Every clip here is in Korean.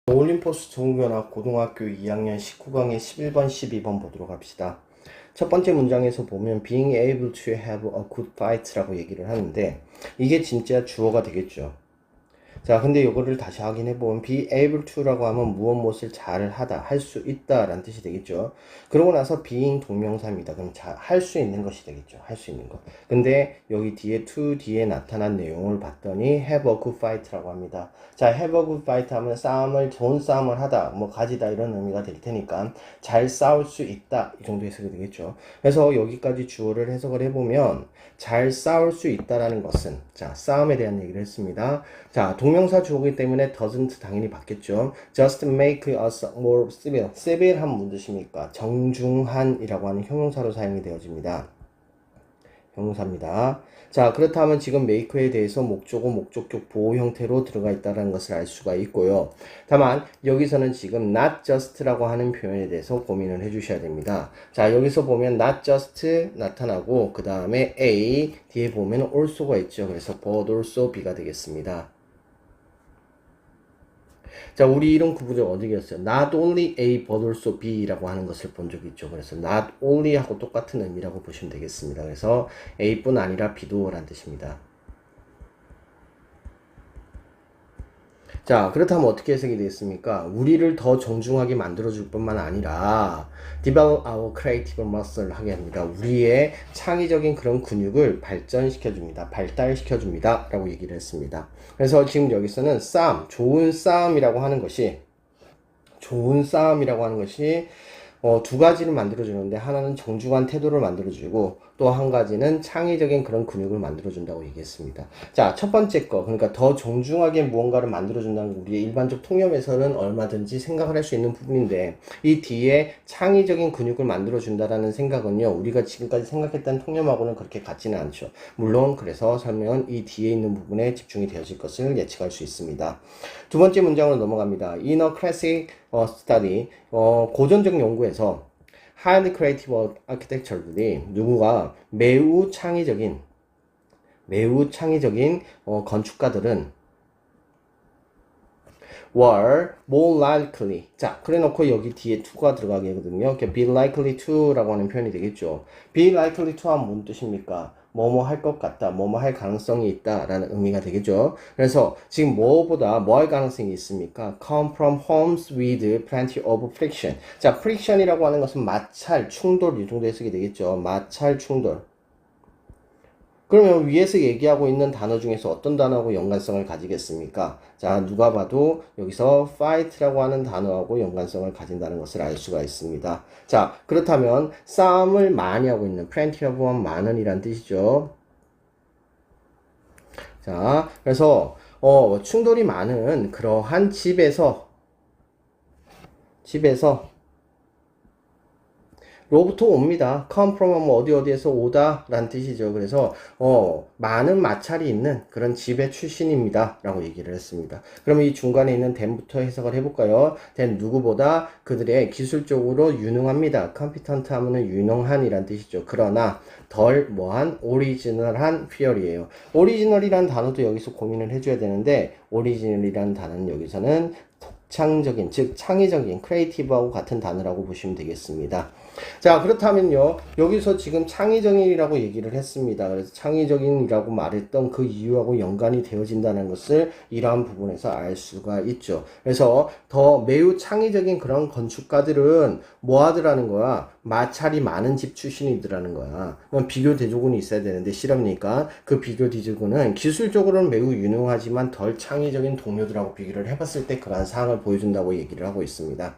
올림포스 정규연합 고등학교 2학년 19강의 11번, 12번 보도록 합시다. 첫 번째 문장에서 보면 being able to have a good fight라고 얘기를 하는데 이게 진짜 주어가 되겠죠. 자, 근데 이거를 다시 확인해보면 be able to라고 하면 무엇을 잘 하다, 할 수 있다 라는 뜻이 되겠죠. 그러고 나서 being 동명사입니다. 그럼 할 수 있는 것이 되겠죠. 할 수 있는 것. 근데 여기 뒤에 to 뒤에 나타난 내용을 봤더니 have a good fight라고 합니다. 자, have a good fight 하면 좋은 싸움을 하다, 가지다 이런 의미가 될 테니까 잘 싸울 수 있다 이 정도 해석이 되겠죠. 그래서 여기까지 주어를 해석을 해보면 잘 싸울 수 있다라는 것은, 자, 싸움에 대한 얘기를 했습니다. 자, 동명사 주어이기 때문에 doesn't 당연히 받겠죠. just make us more civil. civil한 무슨 뜻입니까? 정중한이라고 하는 형용사로 사용이 되어집니다. 형용사입니다. 자, 그렇다면 지금 make에 대해서 목적어, 목적격 보호 형태로 들어가 있다는 것을 알 수가 있고요. 다만 여기서는 지금 not just라고 하는 표현에 대해서 고민을 해주셔야 됩니다. 자, 여기서 보면 not just 나타나고 그 다음에 A 뒤에 보면 also가 있죠. 그래서 but also B가 되겠습니다. 자, 우리 이런 구분을 어디게 했어요? Not only A but also B라고 하는 것을 본 적이 있죠. 그래서 not only하고 똑같은 의미라고 보시면 되겠습니다. 그래서 A뿐 아니라 B도 라는 뜻입니다. 자, 그렇다면 어떻게 해석이 되겠습니까? 우리를 더 정중하게 만들어줄 뿐만 아니라 develop our creative muscle 하게 합니다. 우리의 창의적인 그런 근육을 발전시켜줍니다. 발달시켜줍니다. 라고 얘기를 했습니다. 그래서 지금 여기서는 좋은 싸움이라고 하는 것이 두 가지를 만들어주는데 하나는 정중한 태도를 만들어주고 또 한 가지는 창의적인 그런 근육을 만들어준다고 얘기했습니다. 자, 첫 번째 거, 그러니까 더 정중하게 무언가를 만들어준다는 거 우리의 일반적 통념에서는 얼마든지 생각을 할 수 있는 부분인데 이 뒤에 창의적인 근육을 만들어준다라는 생각은요, 우리가 지금까지 생각했던 통념하고는 그렇게 같지는 않죠. 물론 그래서 설명은 이 뒤에 있는 부분에 집중이 되어질 것을 예측할 수 있습니다. 두 번째 문장으로 넘어갑니다. In a classic study, 고전적 연구에서 highly creative architecture들이 누구가 매우 창의적인 건축가들은 were more likely. 자, 그래 놓고 여기 뒤에 to가 들어가게 하거든요. be likely to라고 하는 표현이 되겠죠. be likely to 하면 무슨 뜻입니까? 뭐뭐 할 것 같다, 뭐뭐 할 가능성이 있다 라는 의미가 되겠죠. 그래서 지금 뭐 할 가능성이 있습니까? come from homes with plenty of friction. 자, friction이라고 하는 것은 마찰, 충돌 이 정도 해석이 되겠죠. 마찰, 충돌. 그러면 위에서 얘기하고 있는 단어 중에서 어떤 단어하고 연관성을 가지겠습니까? 자, 누가 봐도 여기서 fight라고 하는 단어하고 연관성을 가진다는 것을 알 수가 있습니다. 자, 그렇다면 싸움을 많이 하고 있는 plenty of 많은이란 뜻이죠. 자, 그래서 충돌이 많은 그러한 집에서 로부터 옵니다. come from 하면 어디에서 오다 라는 뜻이죠. 그래서 많은 마찰이 있는 그런 집의 출신입니다 라고 얘기를 했습니다. 그러면 이 중간에 있는 then부터 해석을 해볼까요? then 누구보다 그들의 기술적으로 유능합니다. competent 하면은 유능한 이란 뜻이죠. 그러나 덜 오리지널한 fear이에요. 오리지널이라는 단어도 여기서 고민을 해줘야 되는데 오리지널이라는 단어는 여기서는 독창적인, 즉 창의적인, 크리에이티브하고 같은 단어라고 보시면 되겠습니다. 자, 그렇다면요, 여기서 지금 창의적인이라고 얘기를 했습니다. 그래서 창의적인이라고 말했던 그 이유하고 연관이 되어진다는 것을 이러한 부분에서 알 수가 있죠. 그래서 더 매우 창의적인 그런 건축가들은 뭐 하더라는 거야? 마찰이 많은 집 출신이더라는 거야. 그럼 비교 대조군이 있어야 되는데 실험이니까 그 비교 대조군은 기술적으로는 매우 유능하지만 덜 창의적인 동료들하고 비교를 해봤을 때 그러한 사항을 보여준다고 얘기를 하고 있습니다.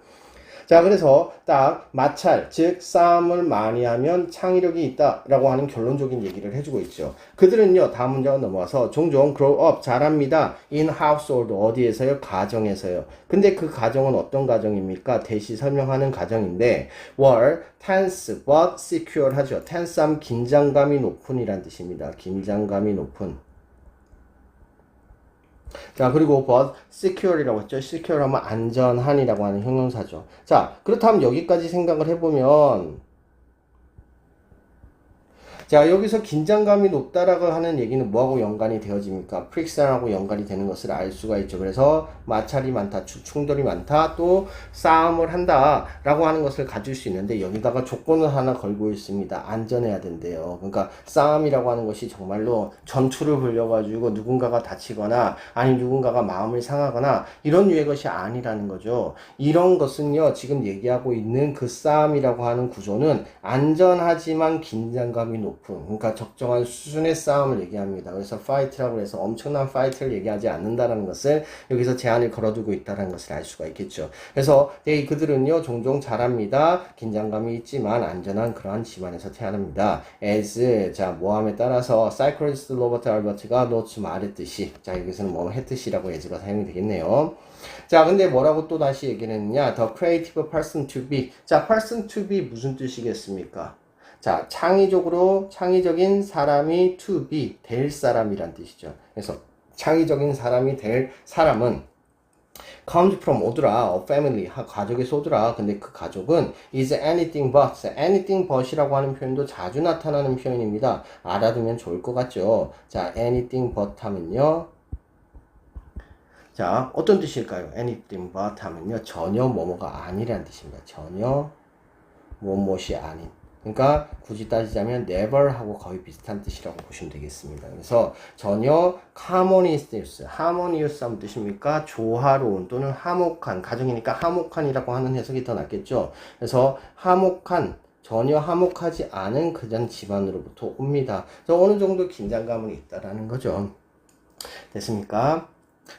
자, 그래서 딱 마찰, 즉 싸움을 많이 하면 창의력이 있다라고 하는 결론적인 얘기를 해주고 있죠. 그들은요, 다음 문장으로 넘어가서 종종 grow up, 자랍니다. in household, 어디에서요? 가정에서요. 근데 그 가정은 어떤 가정입니까? 대시 설명하는 가정인데 were tense but secure 하죠. tense하면 긴장감이 높은이란 뜻입니다. 긴장감이 높은. 자, 그리고 but secure이라고 했죠. secure 하면 안전한이라고 하는 형용사죠. 자, 그렇다면 여기까지 생각을 해보면 자, 여기서 긴장감이 높다라고 하는 얘기는 뭐하고 연관이 되어집니까? 프릭션하고 연관이 되는 것을 알 수가 있죠. 그래서 마찰이 많다, 충돌이 많다, 또 싸움을 한다라고 하는 것을 가질 수 있는데 여기다가 조건을 하나 걸고 있습니다. 안전해야 된대요. 그러니까 싸움이라고 하는 것이 정말로 전투를 벌여가지고 누군가가 다치거나 아니 누군가가 마음을 상하거나 이런 류의 것이 아니라는 거죠. 이런 것은요, 지금 얘기하고 있는 그 싸움이라고 하는 구조는 안전하지만 긴장감이 높은, 그러니까 적정한 수준의 싸움을 얘기합니다. 그래서 fight라고 해서 엄청난 fight를 얘기하지 않는다라는 것을 여기서 제한을 걸어두고 있다는 것을 알 수가 있겠죠. 그래서 그들은요 종종 잘합니다. 긴장감이 있지만 안전한 그러한 집안에서 태어납니다. as 자 모함에 따라서 사이코리스트 로버트 알버트가 노츠 말했듯이, 자 여기서는 뭐 했듯이라고 as가 사용이 되겠네요. 자, 근데 뭐라고 또 다시 얘기를 했느냐? The creative person to be. 자, person to be 무슨 뜻이겠습니까? 자, 창의적인 사람이 to be, 될 사람이란 뜻이죠. 그래서 창의적인 사람이 될 사람은 comes from 오더라, a family, 가족에서 오더라. 근데 그 가족은 is anything but이라고 하는 표현도 자주 나타나는 표현입니다. 알아두면 좋을 것 같죠? 자, anything but 하면요. 자, 어떤 뜻일까요? anything but 하면요. 전혀 뭐뭐가 아니라는 뜻입니다. 전혀 무엇이 아닌. 그러니까 굳이 따지자면 never 하고 거의 비슷한 뜻이라고 보시면 되겠습니다. 그래서 전혀 harmonious 하는 뜻입니까? 조화로운 또는 화목한, 가정이니까 화목한이라고 하는 해석이 더 낫겠죠. 그래서 화목한, 전혀 화목하지 않은 그런 집안으로부터 옵니다. 그래서 어느 정도 긴장감은 있다라는 거죠. 됐습니까?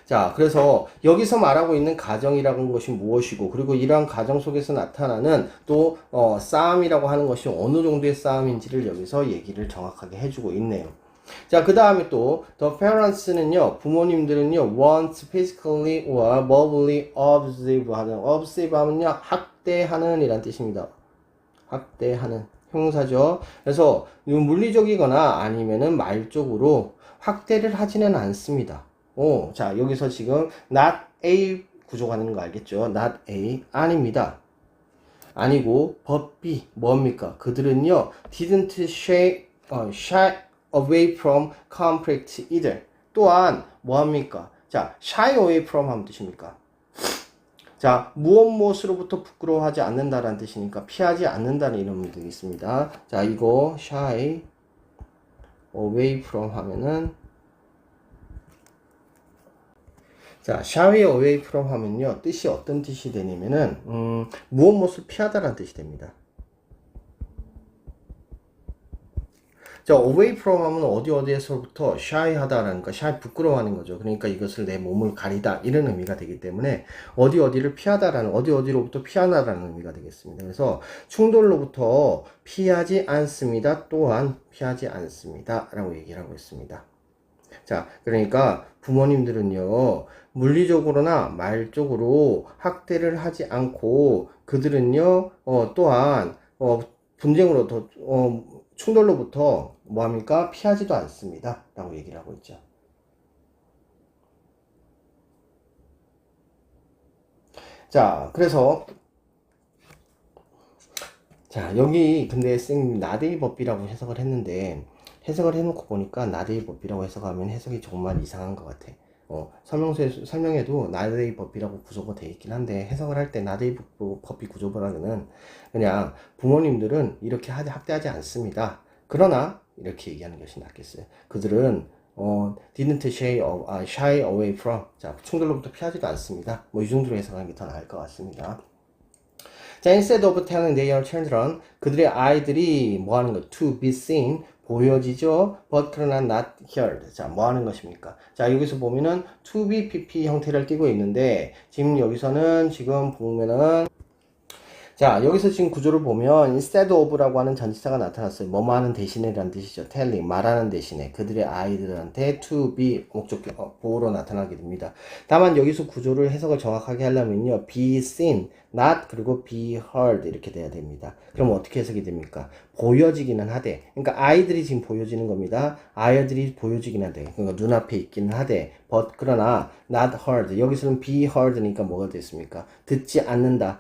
자, 그래서 여기서 말하고 있는 가정이라는 것이 무엇이고, 그리고 이러한 가정 속에서 나타나는 또 싸움이라고 하는 것이 어느 정도의 싸움인지를 여기서 얘기를 정확하게 해주고 있네요. 자, 그 다음에 또 the parents는요, 부모님들은요, want physically or verbally observe 하면요, 학대하는 이란 뜻입니다. 학대하는 형사죠. 그래서 물리적이거나 아니면은 말적으로 확대를 하지는 않습니다. 자, 여기서 지금 not A 구조가 되는 거 알겠죠? not A, 아닙니다. 아니고 but B, 뭡니까? 그들은요 didn't shy away from conflict either. 또한 뭐합니까? 자, shy away from 하면 뜻입니까? 자, 무엇으로부터 부끄러워하지 않는다라는 뜻이니까 피하지 않는다는 이름이 되겠습니다. 자, 이거 shy away from 하면은, 자, shy away from 하면요, 뜻이 어떤 뜻이 되냐면은, 무엇을 피하다라는 뜻이 됩니다. 자, away from 하면 어디에서부터 shy 하다라는 거, shy 부끄러워하는 거죠. 그러니까 이것을 내 몸을 가리다, 이런 의미가 되기 때문에 어디를 피하다라는, 어디로부터 피하다라는 의미가 되겠습니다. 그래서 충돌로부터 피하지 않습니다. 또한 피하지 않습니다. 라고 얘기를 하고 있습니다. 자, 그러니까 부모님들은요, 물리적으로나 말적으로 학대를 하지 않고 그들은요, 또한 분쟁으로 충돌로부터 뭐합니까? 피하지도 않습니다. 라고 얘기를 하고 있죠. 자, 그래서 자, 여기 근데 쌤 나데이 법비라고 해석을 했는데, 해석을 해놓고 보니까 나데이 법비라고 해석하면 해석이 정말 이상한 것 같아. 설명에도 나데이 법비라고 구조가 되어 있긴 한데, 해석을 할 때 나데이 법비 구조보다는 그냥 부모님들은 이렇게 학대하지 않습니다. 그러나 이렇게 얘기하는 것이 낫겠어요. 그들은 didn't shy away from, 자, 충돌로부터 피하지도 않습니다. 뭐 이 정도로 해석하는 게 더 나을 것 같습니다. 자, instead of telling their children, 그들의 아이들이 뭐 하는 것? to be seen, 보여지죠? but 그러나 not heard. 자, 뭐 하는 것입니까? 자, 여기서 보면은 to be pp 형태를 띠고 있는데, 지금 여기서는 지금 보면은, 자, 여기서 지금 구조를 보면 instead of라고 하는 전치사가 나타났어요. 뭐뭐 하는 대신에 라는 뜻이죠. telling, 말하는 대신에 그들의 아이들한테 to be 목적 보호로 나타나게 됩니다. 다만 여기서 구조를 해석을 정확하게 하려면요, be seen, not 그리고 be heard 이렇게 돼야 됩니다. 그럼 어떻게 해석이 됩니까? 보여지기는 하되, 그러니까 아이들이 지금 보여지는 겁니다. 아이들이 보여지기는 하되, 그러니까 눈앞에 있기는 하되, but 그러나 not heard, 여기서는 be heard니까 뭐가 됐습니까? 듣지 않는다.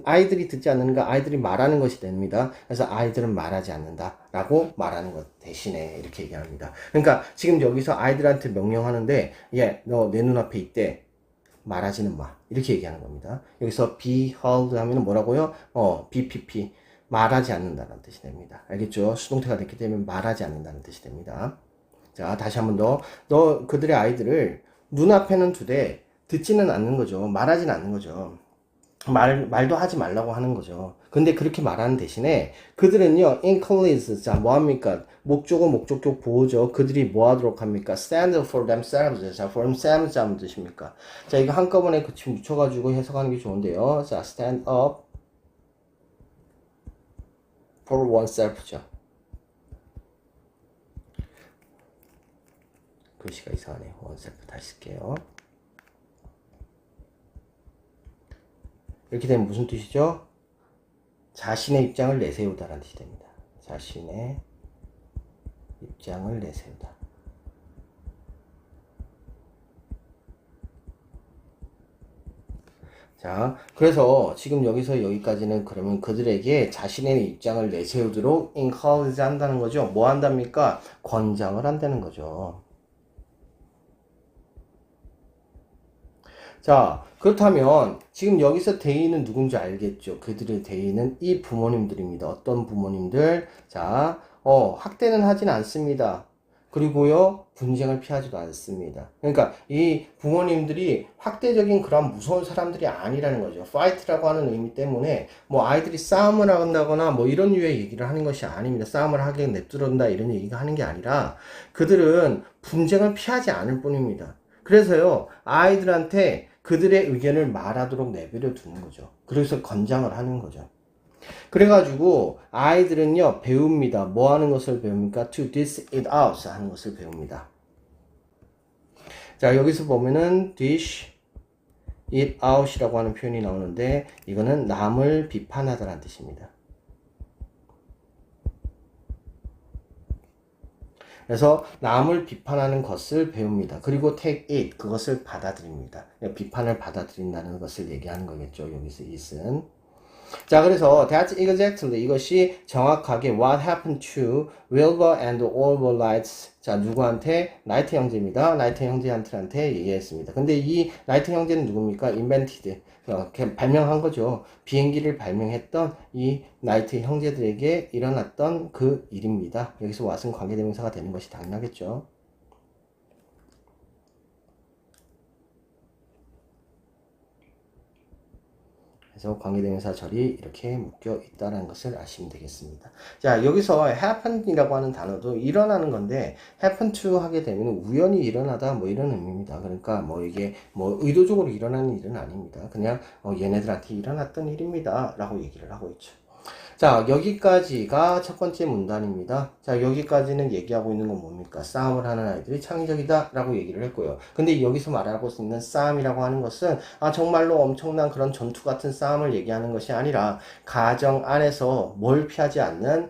아이들이 듣지 않는가, 아이들이 말하는 것이 됩니다. 그래서 아이들은 말하지 않는다 라고 말하는 것 대신에 이렇게 얘기합니다. 그러니까 지금 여기서 아이들한테 명령하는데 너 내 눈앞에 있대. 말하지는 마. 이렇게 얘기하는 겁니다. 여기서 be held 하면 뭐라고요? BPP. 말하지 않는다는 뜻이 됩니다. 알겠죠? 수동태가 됐기 때문에 말하지 않는다는 뜻이 됩니다. 자, 다시 한번 너 그들의 아이들을 눈앞에는 두되 듣지는 않는 거죠. 말하지는 않는 거죠. 말도 하지 말라고 하는 거죠. 근데 그렇게 말하는 대신에 그들은요, includes, 자, 뭐 합니까? 목적어, 목적격 보호죠. 그들이 뭐 하도록 합니까? stand for themselves. 자, for themselves 하면 뜻입니까? 자, 이거 한꺼번에 그치 묻혀가지고 해석하는 게 좋은데요. 자, stand up for oneself죠. 글씨가 이상하네요. oneself 다시 쓸게요. 이렇게 되면 무슨 뜻이죠? 자신의 입장을 내세우다라는 뜻이 됩니다. 자신의 입장을 내세우다. 자, 그래서 지금 여기서 여기까지는 그러면 그들에게 자신의 입장을 내세우도록 encourage 한다는 거죠. 뭐 한답니까? 권장을 한다는 거죠. 자, 그렇다면 지금 여기서 대의는 누군지 알겠죠? 그들의 대의는 이 부모님들입니다. 어떤 부모님들? 자, 학대는 하진 않습니다. 그리고요, 분쟁을 피하지도 않습니다. 그러니까 이 부모님들이 학대적인 그런 무서운 사람들이 아니라는 거죠. fight라고 하는 의미 때문에 뭐 아이들이 싸움을 한다거나 뭐 이런 류의 얘기를 하는 것이 아닙니다. 싸움을 하게 냅두는다 이런 얘기가 하는 게 아니라 그들은 분쟁을 피하지 않을 뿐입니다. 그래서요, 아이들한테 그들의 의견을 말하도록 내버려 두는 거죠. 그래서 권장을 하는 거죠. 그래가지고 아이들은요 배웁니다. 뭐 하는 것을 배웁니까? To dish it out 하는 것을 배웁니다. 자, 여기서 보면은 dish it out이라고 하는 표현이 나오는데 이거는 남을 비판하다라는 뜻입니다. 그래서 남을 비판하는 것을 배웁니다. 그리고 take it, 그것을 받아들입니다. 비판을 받아들인다는 것을 얘기하는 거겠죠. 여기서 it은. 자, 그래서 that's exactly, 이것이 정확하게 what happened to Wilbur and Oliver Lights. 자, 누구한테? 라이트 형제입니다. 라이트 형제한테 얘기했습니다. 근데 이 라이트 형제는 누굽니까? invented, 발명한 거죠. 비행기를 발명했던 이 라이트 형제들에게 일어났던 그 일입니다. 여기서 what은 관계대명사가 되는 것이 당연하겠죠. 그래서 관계대명사 절이 이렇게 묶여 있다는 것을 아시면 되겠습니다. 자, 여기서 happen이라고 하는 단어도 일어나는 건데 happen to 하게 되면 우연히 일어나다 뭐 이런 의미입니다. 그러니까 뭐 이게 뭐 의도적으로 일어나는 일은 아닙니다. 그냥 얘네들한테 일어났던 일입니다. 라고 얘기를 하고 있죠. 자, 여기까지가 첫 번째 문단입니다. 자, 여기까지는 얘기하고 있는 건 뭡니까? 싸움을 하는 아이들이 창의적이다 라고 얘기를 했고요. 근데 여기서 말하고 있는 싸움이라고 하는 것은 정말로 엄청난 그런 전투 같은 싸움을 얘기하는 것이 아니라 가정 안에서 뭘 피하지 않는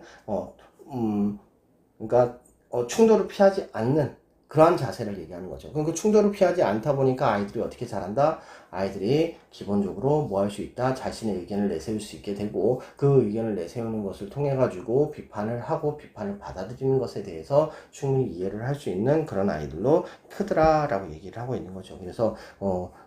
그러니까 충돌을 피하지 않는 그러한 자세를 얘기하는 거죠. 그러니까 충돌을 피하지 않다 보니까 아이들이 어떻게 잘한다? 아이들이 기본적으로 뭐 할 수 있다? 자신의 의견을 내세울 수 있게 되고 그 의견을 내세우는 것을 통해 가지고 비판을 하고 비판을 받아들이는 것에 대해서 충분히 이해를 할 수 있는 그런 아이들로 크더라 라고 얘기를 하고 있는 거죠. 그래서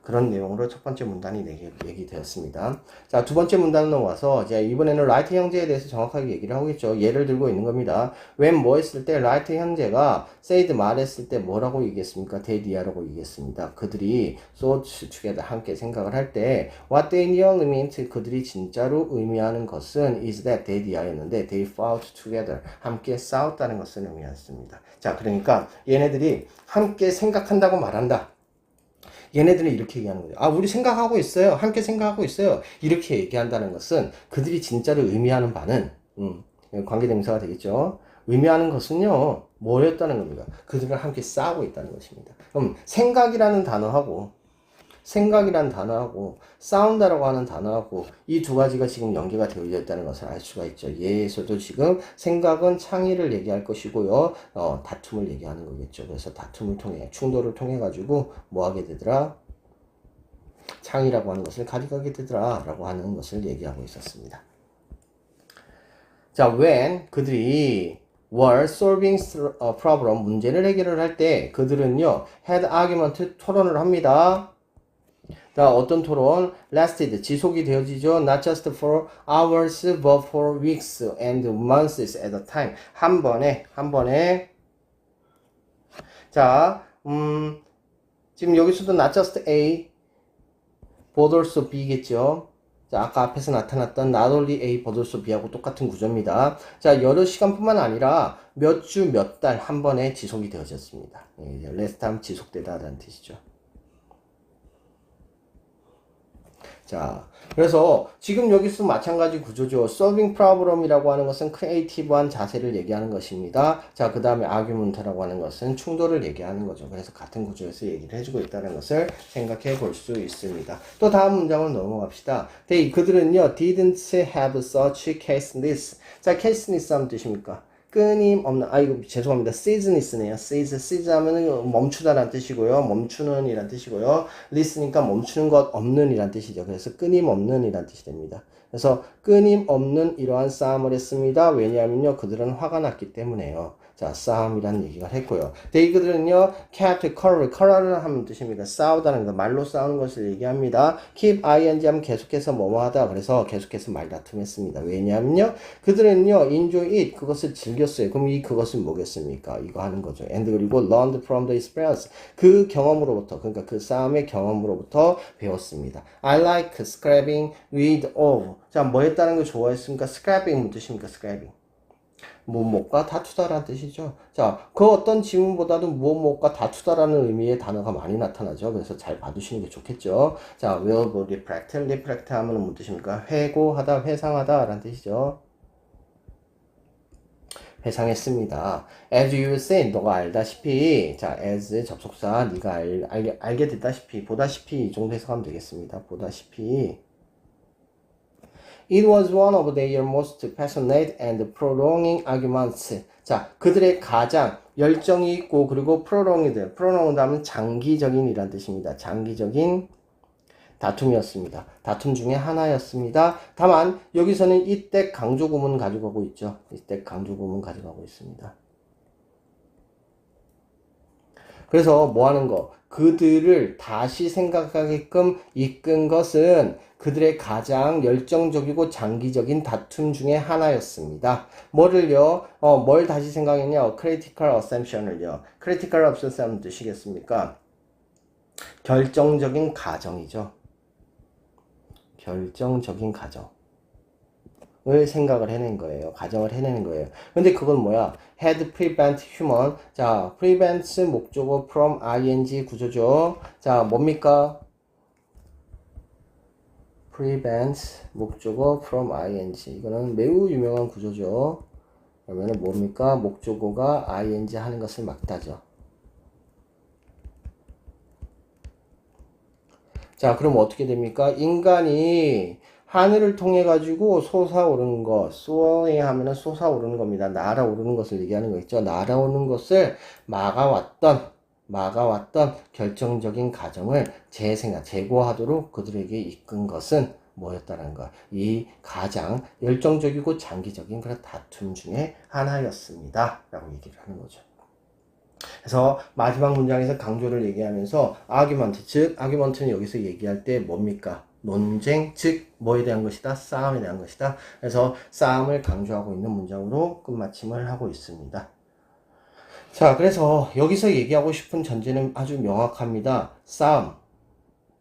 그런 내용으로 첫 번째 문단이 얘기되었습니다. 자, 두 번째 문단으로 넘어와서 이제 이번에는 라이트 형제에 대해서 정확하게 얘기를 하고 있죠. 예를 들고 있는 겁니다. when 뭐 했을 때 라이트 형제가 said 말했을 때 뭐라고 얘기했습니까? they라고 얘기했습니다. 그들이 thought together 함께 생각을 할 때 what they really meant 그들이 진짜로 의미하는 것은 is that they였는데 they fought together 함께 싸웠다는 것을 의미했습니다. 자, 그러니까 얘네들이 함께 생각한다고 말한다. 얘네들은 이렇게 얘기하는 거죠. 우리 생각하고 있어요. 함께 생각하고 있어요. 이렇게 얘기한다는 것은 그들이 진짜로 의미하는 바는 관계대명사가 되겠죠. 의미하는 것은요. 뭐였다는 겁니다. 그들과 함께 싸우고 있다는 것입니다. 그럼 생각이라는 단어하고 싸운다라고 하는 단어하고 이 두 가지가 지금 연계가 되어 있다는 것을 알 수가 있죠. 예에서도 지금 생각은 창의를 얘기할 것이고요. 다툼을 얘기하는 거겠죠. 그래서 다툼을 통해 충돌을 통해 가지고 뭐 하게 되더라? 창의라고 하는 것을 가져가게 되더라 라고 하는 것을 얘기하고 있었습니다. 자, when 그들이 were solving a problem, 문제를 해결을 할 때 그들은요, had argument, 토론을 합니다. 자, 어떤 토론? lasted, 지속이 되어지죠. Not just for hours, but for weeks and months at a time. 한 번에. 자, 지금 여기서도 not just A, but also B겠죠. 자, 아까 앞에서 나타났던 not only A, but also B하고 똑같은 구조입니다. 자, 여러 시간뿐만 아니라 몇 주, 몇 달 한 번에 지속이 되어졌습니다. last time 지속되다라는 뜻이죠. 자, 그래서 지금 여기서 마찬가지 구조죠. solving problem이라고 하는 것은 크리에이티브한 자세를 얘기하는 것입니다. 자, 그 다음에 argument라고 하는 것은 충돌을 얘기하는 거죠. 그래서 같은 구조에서 얘기를 해주고 있다는 것을 생각해 볼 수 있습니다. 또 다음 문장으로 넘어갑시다. 그들은요, didn't have such caseness. 자, caseness 하면 뜻입니까? 끊임없는, 죄송합니다. cease니스네요. cease 하면은 멈추다라는 뜻이고요. 멈추는 이란 뜻이고요. list니까 멈추는 것 없는 이란 뜻이죠. 그래서 끊임없는 이란 뜻이 됩니다. 그래서 끊임없는 이러한 싸움을 했습니다. 왜냐하면요, 그들은 화가 났기 때문에요. 자, 싸움이라는 얘기가 했고요. 그들은요, kept quarrel을 하면 뜻입니다. 싸우다는 거, 말로 싸우는 것을 얘기합니다. keep ing 하면 계속해서 뭐뭐 하다. 그래서 계속해서 말다툼했습니다. 왜냐하면요, 그들은요, enjoy it, 그것을 즐겼어요. 그럼 그것은 뭐겠습니까? 이거 하는 거죠. and 그리고 learned from the experience, 그 경험으로부터, 그러니까 그 싸움의 경험으로부터 배웠습니다. I like scrapping with all. 자, 뭐 했다는 걸 좋아했습니까? scrapping 무슨 뜻입니까? scrapping. 무엇과 다투다라는 뜻이죠. 자, 그 어떤 지문보다도 무엇과 다투다라는 의미의 단어가 많이 나타나죠. 그래서 잘 봐두시는 게 좋겠죠. 자, will reflect 하면 무슨 뜻입니까? 회고하다, 회상하다 라는 뜻이죠. 회상했습니다. As you say, 너가 알다시피, 자, as 접속사, 네가 알게 됐다시피, 보다시피 이 정도 해석하면 되겠습니다. 보다시피. It was one of their most passionate and prolonging arguments. 자, 그들의 가장 열정이 있고 그리고 prolonged 하면 장기적인 이란 뜻입니다. 장기적인 다툼이었습니다. 다툼 중에 하나였습니다. 다만 여기서는 이때 강조 구문 가져가고 있죠. 이때 강조 구문 가져가고 있습니다. 그래서 뭐 하는 거? 그들을 다시 생각하게끔 이끈 것은 그들의 가장 열정적이고 장기적인 다툼 중에 하나였습니다. 뭘 다시 생각했냐? critical assumption을요. critical assumption 뜻이겠습니까? 결정적인 가정이죠. 결정적인 가정. 을 생각을 해낸 거예요. 가정을 해내는 거예요. 근데 그건 뭐야? had prevent human. 자, prevents 목적어 from ing 구조죠. 자, 뭡니까? prevents 목적어 from ing. 이거는 매우 유명한 구조죠. 그러면은 뭡니까? 목적어가 ing 하는 것을 막다죠. 자, 그럼 어떻게 됩니까? 인간이 하늘을 통해 가지고 솟아오르는 것, 소어에 하면은 솟아오르는 겁니다. 날아오르는 것을 얘기하는 거 있죠. 날아오는 것을 막아왔던 결정적인 가정을 제고하도록 그들에게 이끈 것은 뭐였다는 거. 이 가장 열정적이고 장기적인 그런 다툼 중에 하나였습니다. 라고 얘기를 하는 거죠. 그래서 마지막 문장에서 강조를 얘기하면서 argument, 즉 argument는 여기서 얘기할 때 뭡니까? 논쟁, 즉 뭐에 대한 것이다? 싸움에 대한 것이다. 그래서 싸움을 강조하고 있는 문장으로 끝마침을 하고 있습니다. 자, 그래서 여기서 얘기하고 싶은 전제는 아주 명확합니다. 싸움.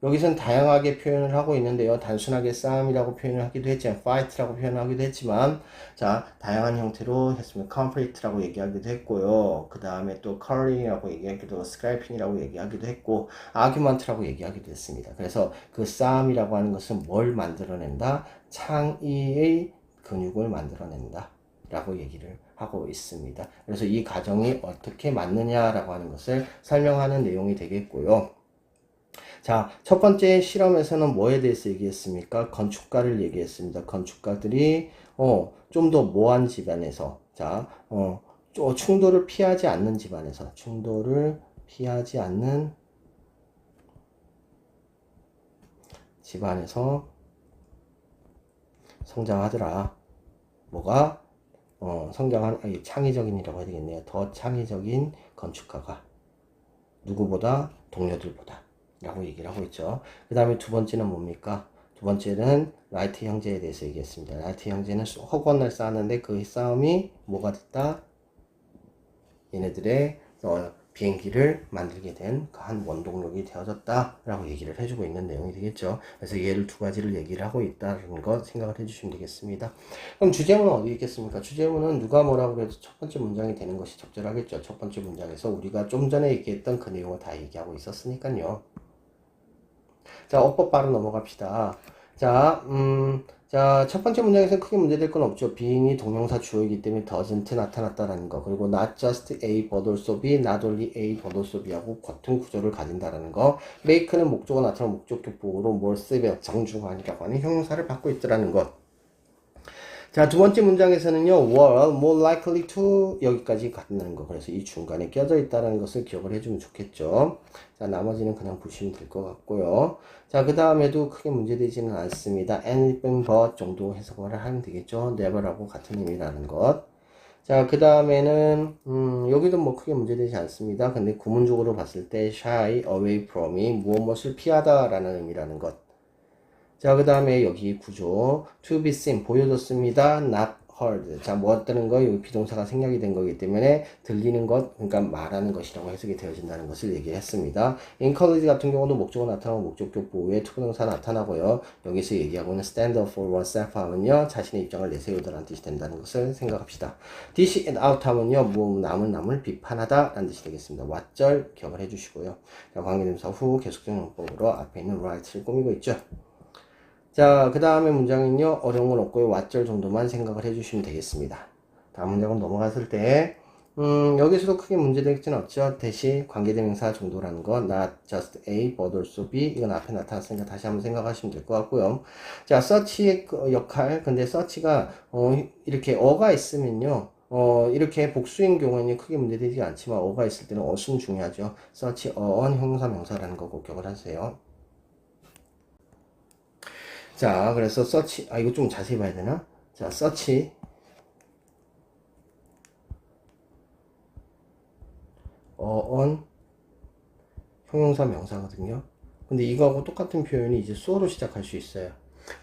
여기서는 다양하게 표현을 하고 있는데요. 단순하게 싸움이라고 표현을 하기도 했지만, fight라고 표현하기도 했지만, 자, 다양한 형태로 했으면 conflict라고 얘기하기도 했고요. 그 다음에 또 quarreling이라고 얘기하기도, scraping이라고 얘기하기도 했고, argument라고 얘기하기도 했습니다. 그래서 그 싸움이라고 하는 것은 뭘 만들어낸다? 창의의 근육을 만들어낸다. 라고 얘기를 하고 있습니다. 그래서 이 가정이 어떻게 맞느냐라고 하는 것을 설명하는 내용이 되겠고요. 자, 첫 번째 실험에서는 뭐에 대해서 얘기했습니까? 건축가를 얘기했습니다. 건축가들이 좀 더 모한 집안에서, 자, 충돌을 피하지 않는 집안에서, 충돌을 피하지 않는 집안에서 성장하더라. 뭐가? 창의적인이라고 해야 되겠네요. 더 창의적인 건축가가 누구보다 동료들보다 라고 얘기를 하고 있죠. 그 다음에 두 번째는 뭡니까? 두 번째는 라이트 형제에 대해서 얘기했습니다. 라이트 형제는 허건을 쌓았는데 그 싸움이 뭐가 됐다? 얘네들의 비행기를 만들게 된 한 원동력이 되어졌다 라고 얘기를 해주고 있는 내용이 되겠죠. 그래서 얘를 두 가지를 얘기를 하고 있다는 거 생각을 해주시면 되겠습니다. 그럼 주제문은 어디 있겠습니까? 주제문은 누가 뭐라고 해도 첫 번째 문장이 되는 것이 적절하겠죠. 첫 번째 문장에서 우리가 좀 전에 얘기했던 그 내용을 다 얘기하고 있었으니까요. 자, 어법 바로 넘어갑시다. 자, 첫 번째 문장에서는 크게 문제될 건 없죠. being이 동명사 주어이기 때문에 doesn't 나타났다라는 거. 그리고 not just A but also B, not only A but also B하고 같은 구조를 가진다라는 거. make는 목적어 나타나는 목적격 보호로 more severe, 정중한이라고 하는 형용사를 받고 있더라는 것. 자, 두 번째 문장에서는요, were more likely to 여기까지 갖는 거. 그래서 이 중간에 껴져 있다는 것을 기억을 해주면 좋겠죠. 자, 나머지는 그냥 보시면 될 것 같고요. 자, 그 다음에도 크게 문제되지는 않습니다. anything but 정도 해석을 하면 되겠죠. never하고 같은 의미라는 것. 자, 그 다음에는, 여기도 뭐 크게 문제되지 않습니다. 근데 구문적으로 봤을 때 shy away from이 무엇을 피하다 라는 의미라는 것. 자, 그 다음에 여기 구조 to be seen 보여줬습니다. not heard. 자, 뭐 어떠는 거 여기 비동사가 생략이 된 거기 때문에 들리는 것, 그러니까 말하는 것이라고 해석이 되어진다는 것을 얘기했습니다. encourage 같은 경우도 목적어 나타나고 목적격 보호에 투부동사 나타나고요. 여기서 얘기하고 있는 stand up for oneself 하면요, 자신의 입장을 내세우다라는 뜻이 된다는 것을 생각합시다. dish it out 하면요, 뭐 남을 비판하다 라는 뜻이 되겠습니다. 왓절 기억을 해주시고요. 자, 관계대명사 후 계속적인 용법으로 앞에 있는 right를 꾸미고 있죠. 자, 그 다음에 문장은요, 어려운 건 없고요. 왓절 정도만 생각을 해주시면 되겠습니다. 다음 문장은 넘어갔을 때, 여기서도 크게 문제되지는 없죠. 대시 관계대명사 정도라는 거, not just A, but also B. 이건 앞에 나타났으니까 다시 한번 생각하시면 될 것 같고요. 자, search의 역할. 근데 search가, 이렇게 어가 있으면요, 이렇게 복수인 경우에는 크게 문제되지 않지만, 어가 있을 때는 어순 중요하죠. search, 형용사 명사라는 거 꼭 기억을 하세요. 자, 그래서 서치, 이거 좀 자세히 봐야 되나? 자, 서치, on, 형용사 명사거든요. 근데 이거하고 똑같은 표현이 이제 so로 시작할 수 있어요.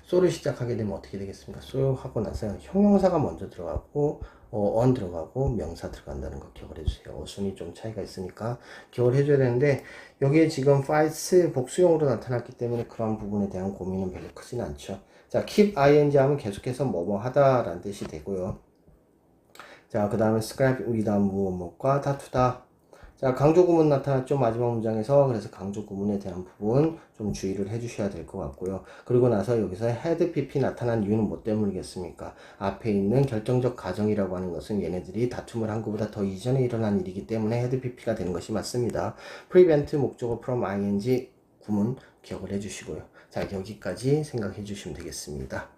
so로 시작하게 되면 어떻게 되겠습니까? so 하고 나서 형용사가 먼저 들어가고, on 들어가고, 명사 들어간다는 거 기억을 해주세요. 어순이 좀 차이가 있으니까 기억을 해줘야 되는데, 여기에 지금 fights 복수형으로 나타났기 때문에 그런 부분에 대한 고민은 별로 크진 않죠. 자, keep ing 하면 계속해서 뭐뭐 하다 라는 뜻이 되고요. 자, 그 다음에 scrap with 무엇과 다투다. 자, 강조 구문 나타났죠. 마지막 문장에서. 그래서 강조 구문에 대한 부분 좀 주의를 해주셔야 될 것 같고요. 그리고 나서 여기서 had pp 나타난 이유는 뭐 때문이겠습니까? 앞에 있는 결정적 가정이라고 하는 것은 얘네들이 다툼을 한 것보다 더 이전에 일어난 일이기 때문에 had pp가 되는 것이 맞습니다. prevent 목적어 from ing 구문 기억을 해주시고요. 자, 여기까지 생각해 주시면 되겠습니다.